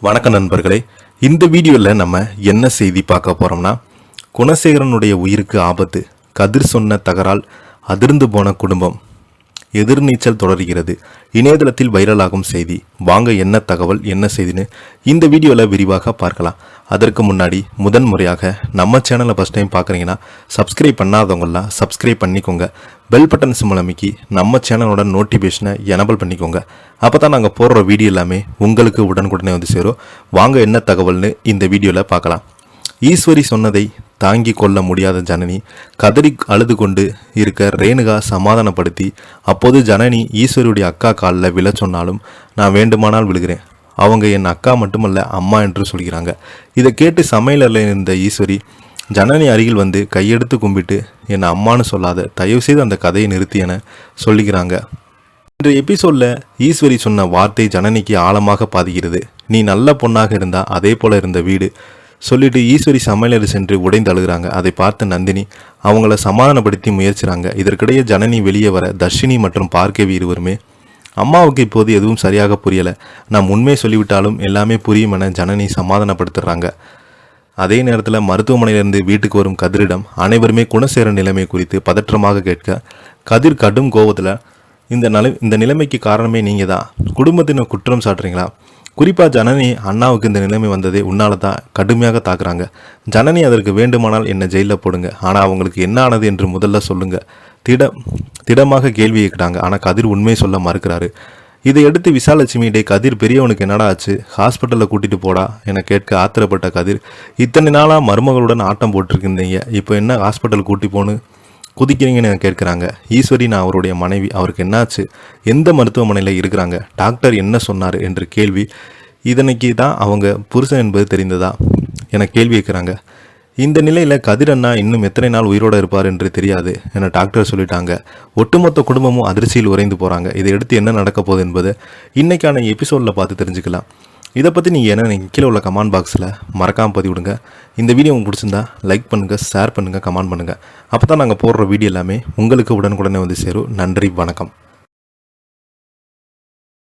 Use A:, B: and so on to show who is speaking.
A: வணக்கம் நண்பர்களே, இந்த வீடியோவில் நம்ம என்ன செய்தி பார்க்க போகிறோம்னா, குணசேகரனுடைய உயிருக்கு ஆபத்து, கதிர் சொன்ன தகரால் அதிர்ந்து போன குடும்பம், எதிர்நீச்சல் தொடர்கிறது, இணையதளத்தில் வைரலாகும் செய்தி. வாங்க என்ன தகவல் என்ன செய்தின்னு இந்த வீடியோவில் விரிவாக பார்க்கலாம். அதற்கு முன்னாடி முதன்முறையாக நம்ம சேனலை ஃபஸ்ட் டைம் பார்க்குறீங்கன்னா சப்ஸ்கிரைப் பண்ணாதவங்களாம் சப்ஸ்கிரைப் பண்ணிக்கோங்க. பெல் பட்டன் சிம்பல் அமைக்கி நம்ம சேனலோட நோட்டிஃபிகேஷனை எனபிள் பண்ணிக்கோங்க. அப்போ தான் நாங்கள் போடுற வீடியோ எல்லாமே உங்களுக்கு உடனுக்குடனே வந்து சேரும். வாங்க என்ன தகவல்னு இந்த வீடியோவில் பார்க்கலாம். ஈஸ்வரி சொன்னதை தாங்கி கொள்ள முடியாத ஜனனி கதறி அழுது கொண்டு இருக்க ரேணுகா சமாதானப்படுத்தி, அப்போது ஜனனி ஈஸ்வரியுடைய அக்கா காலில் விழ சொன்னாலும் நான் வேண்டுமானால் விழுகிறேன், அவங்க என் அக்கா மட்டுமல்ல அம்மா என்று சொல்கிறாங்க. இதை கேட்டு சமையலில் இருந்த ஈஸ்வரி ஜனனி அருகில் வந்து கையெடுத்து கும்பிட்டு, என்னை அம்மானு சொல்லாத, தயவுசெய்து அந்த கதையை நிறுத்தி என சொல்லுகிறாங்க. இன்ற எபிசோடில் ஈஸ்வரி சொன்ன வார்த்தை ஜனனிக்கு ஆழமாக பாதிக்கிறது. நீ நல்ல பொண்ணாக இருந்தா அதே போல இருந்த வீடு சொல்லிட்டு ஈஸ்வரி சமையலறை சென்று உடைந்து அழுகிறாங்க. அதை பார்த்த நந்தினி அவங்கள சமாதானப்படுத்தி முயற்சிறாங்க. இதற்கிடையே ஜனனி வெளியே வர தர்ஷினி மற்றும் பார்க்கவி இருவருமே அம்மாவுக்கு இப்போது எதுவும் சரியாக புரியலை, நாம் உண்மையை சொல்லிவிட்டாலும் எல்லாமே புரியும் என ஜனனி சமாதானப்படுத்துகிறாங்க. அதே நேரத்தில் மருத்துவமனையிலிருந்து வீட்டுக்கு வரும் கதிரிடம் அனைவருமே குணசேகரன் நிலைமை குறித்து பதற்றமாக கேட்க, கதிர் கடும் கோபத்தில் இந்த நிலைமைக்கு காரணமே நீங்கள் தான், குடும்பத்தினர் குற்றம் சாட்டுறீங்களா? குறிப்பாக ஜனனி அண்ணாவுக்கு இந்த நிலைமை வந்ததே உன்னால தான் கடுமையாக தாக்குறாங்க. ஜனனி அதற்கு வேண்டுமானால் என்னை ஜெயிலில் போடுங்க, ஆனால் அவங்களுக்கு என்ன ஆனது என்று முதல்ல சொல்லுங்கள். திடமாக கேள்வி கேட்குறாங்க. ஆனால் கதிர் உண்மையை சொல்ல மறுக்கிறாரு. இதை எடுத்து விசாலட்சுமியிடையே கதிர் பெரியவனுக்கு என்னடா ஆச்சு, ஹாஸ்பிட்டலில் கூட்டிகிட்டு போடா என கேட்க ஆத்திரப்பட்ட கதிர், இத்தனை நாளாக மருமகளுடன் ஆட்டம் போட்டிருக்கீங்க, இப்போ என்ன ஹாஸ்பிட்டல் கூட்டி போன்னு குதிக்கிறீங்கன்னு கேட்குறாங்க. ஈஸ்வரி நான் அவருடைய மனைவி, அவருக்கு என்னாச்சு, எந்த மருத்துவமனையில் இருக்கிறாங்க, டாக்டர் என்ன சொன்னார் என்று கேள்வி. இதனைக்கு தான் அவங்க புருஷன் என்பது தெரிந்ததா என கேள்வி கேட்குறாங்க. இந்த நிலையில் கதிர் அண்ணா இன்னும் எத்தனை நாள் உயிரோடு இருப்பார் என்று தெரியாது என டாக்டர் சொல்லிட்டாங்க. ஒட்டுமொத்த குடும்பமும் அதிர்ச்சியில் உறைந்து போகிறாங்க. இதை எடுத்து என்ன நடக்க போகுது என்பது இன்னைக்கான எபிசோடில் பார்த்து தெரிஞ்சுக்கலாம். இதை பற்றி நீங்கள் என்ன கீழே உள்ள கமெண்ட் பாக்ஸில் மறக்காமல் பதிவிடுங்க. இந்த வீடியோ உங்களுக்கு பிடிச்சிருந்தா லைக் பண்ணுங்கள், ஷேர் பண்ணுங்கள், கமெண்ட் பண்ணுங்கள். அப்போ தான் நாங்கள் போடுற வீடியோ எல்லாமே உங்களுக்கு உடனுக்குடனே வந்து சேரும். நன்றி, வணக்கம்.